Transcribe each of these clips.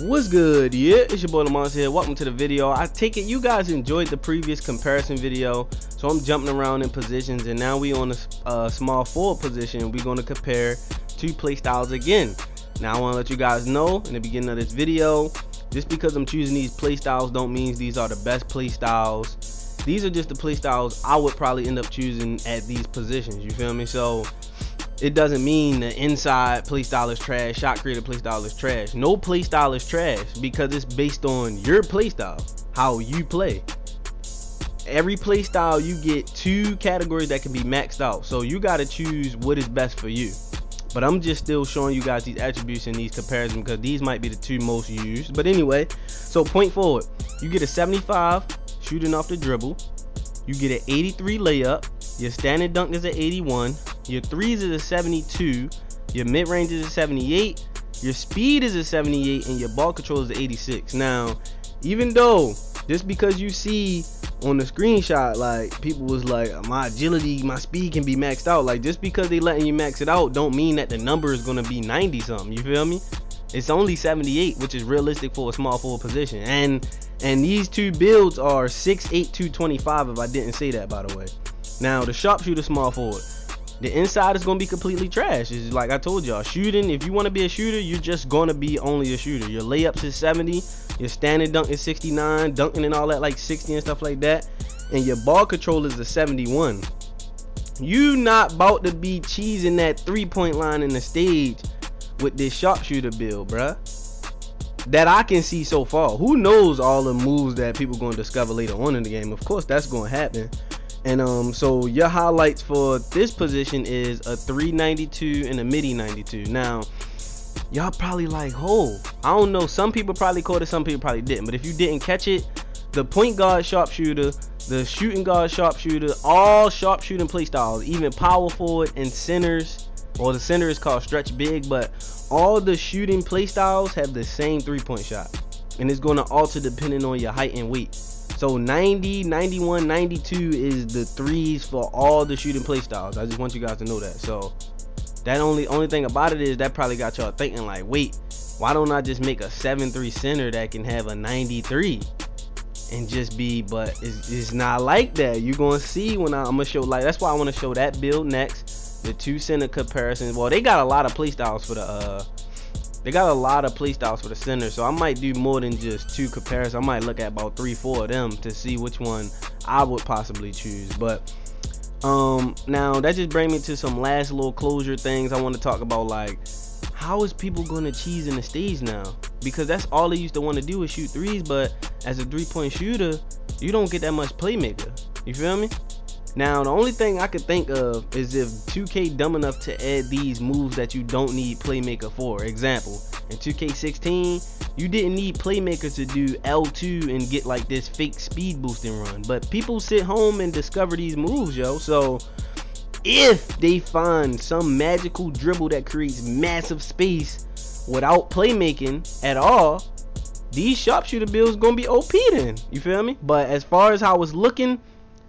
What's good? Yeah, it's your boy LaMonsta here. Welcome to the video. I take it you guys enjoyed the previous comparison video, so I'm jumping around in positions, and now we on a small forward position. We're going to compare two play styles again. Now I want to let you guys know in the beginning of this video, just because I'm choosing these play styles don't mean these are the best play styles. These are just the play styles I would probably end up choosing at these positions, you feel me? So it doesn't mean the inside play style is trash, shot creator play style is trash. No play style is trash because it's based on your play style, how you play. Every play style you get two categories that can be maxed out, so you got to choose what is best for you. But I'm just still showing you guys these attributes and these comparisons because these might be the two most used. But anyway, so point forward, you get a 75 shooting off the dribble, you get an 83 layup, your standing dunk is an 81, your threes is a 72, your mid-range is a 78, your speed is a 78, and your ball control is a 86. Now, even though just because you see on the screenshot like people was like my agility, my speed can be maxed out, like just because they letting you max it out don't mean that the number is gonna be 90 something, you feel me? It's only 78, which is realistic for a small forward position, and these two builds are 6'8", 225 if I didn't say that, by the way. Now the sharpshooter small forward, the inside is going to be completely trash. It's like I told y'all, shooting, if you want to be a shooter, you're just going to be only a shooter. Your layups is 70, your standing dunk is 69, dunking and all that like 60 and stuff like that, and your ball control is a 71. You not about to be cheesing that 3-point line in the stage with this sharpshooter build, bruh, that I can see so far. Who knows all the moves that people going to discover later on in the game? Of course that's going to happen. And so your highlights for this position is a 392 and a midi 92. Now y'all probably like, oh, I don't know, some people probably caught it, some people probably didn't, but if you didn't catch it, the point guard sharpshooter, the shooting guard sharpshooter, all sharpshooting play styles, even power forward and centers, or the center is called stretch big, but all the shooting play styles have the same 3-point shot, and it's going to alter depending on your height and weight. So 90, 91, 92 is the threes for all the shooting play styles. I just want you guys to know that. So that only thing about it is that probably got y'all thinking like, wait, why don't I just make a 7'3" center that can have a 93 and just be, but it's not like that. You're gonna see when I'm gonna show, like, that's why I want to show that build next, the two center comparisons. Well, they got a lot of play styles for the center, so I might do more than just two comparisons. I might look at about 3-4 of them to see which one I would possibly choose. But now that just brings me to some last little closure things I want to talk about, like how is people gonna cheese in the stage now? Because that's all they used to want to do is shoot threes, but as a 3-point shooter you don't get that much playmaker, you feel me? Now the only thing I could think of is if 2K dumb enough to add these moves that you don't need playmaker for. Example, in 2K16 you didn't need playmakers to do L2 and get like this fake speed boosting run, but people sit home and discover these moves, yo. So if they find some magical dribble that creates massive space without playmaking at all, these sharpshooter builds gonna be OP then, you feel me? But as far as how it's looking,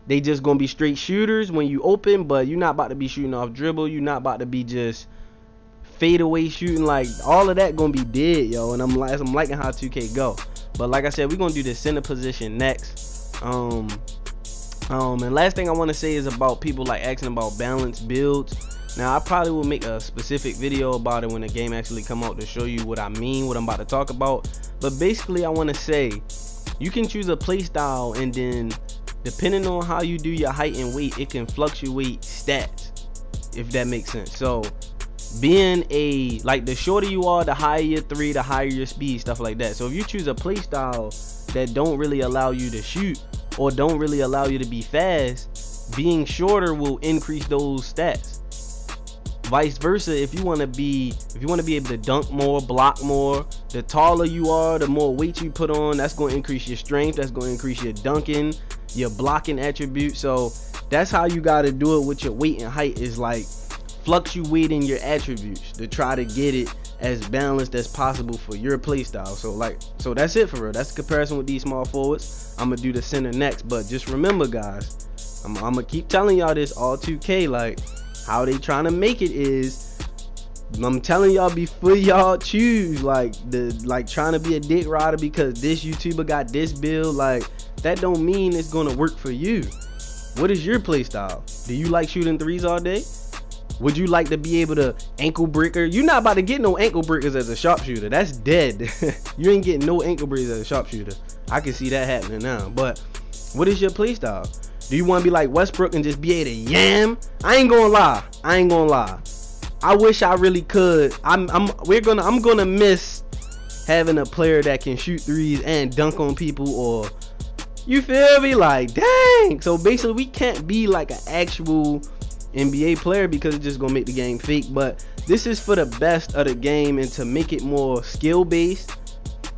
they just gonna be straight shooters when you open, but you're not about to be shooting off dribble. You're not about to be just fadeaway shooting. Like all of that gonna be dead, yo. And I'm liking how 2K go. But like I said, we're gonna do the center position next. And last thing I want to say is about people like asking about balanced builds. Now I probably will make a specific video about it when the game actually come out to show you what I mean, what I'm about to talk about. But basically I want to say you can choose a play style, and then depending on how you do your height and weight, it can fluctuate stats, if that makes sense. So being like the shorter you are, the higher your three, the higher your speed, stuff like that. So if you choose a play style that don't really allow you to shoot or don't really allow you to be fast, being shorter will increase those stats. Vice versa, if you want to be able to dunk more, block more, the taller you are, the more weight you put on, that's going to increase your strength, that's going to increase your dunking, your blocking attributes. So that's how you got to do it with your weight and height, is like fluctuating your attributes to try to get it as balanced as possible for your play style. So that's it for real. That's the comparison with these small forwards. I'm gonna do the center next, but just remember guys, I'm gonna keep telling y'all this all 2K, like how they trying to make it is I'm telling y'all before y'all choose like trying to be a dick rider because this YouTuber got this build, like that don't mean it's gonna work for you. What is your play style? Do you like shooting threes all day? Would you like to be able to ankle breaker? You're not about to get no ankle breakers as a sharpshooter. That's dead. You ain't getting no ankle breakers as a sharpshooter. I can see that happening now. But what is your play style? Do you want to be like Westbrook and just be able to yam? I ain't gonna lie. I wish I really could. I'm gonna miss having a player that can shoot threes and dunk on people, or you feel me? Like, dang. So basically we can't be like an actual NBA player because it's just gonna make the game fake. But this is for the best of the game, and to make it more skill based,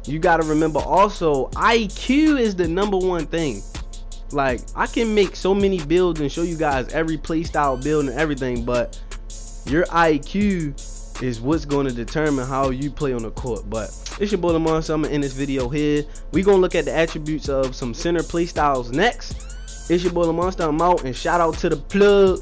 you gotta remember also IQ is the #1 thing. Like, I can make so many builds and show you guys every play style build and everything, but your IQ is what's going to determine how you play on the court. But it's your boy LaMonsta. I'm gonna end this video here. We gonna look at the attributes of some center play styles next. It's your boy LaMonsta. I'm out, and shout out to the plug.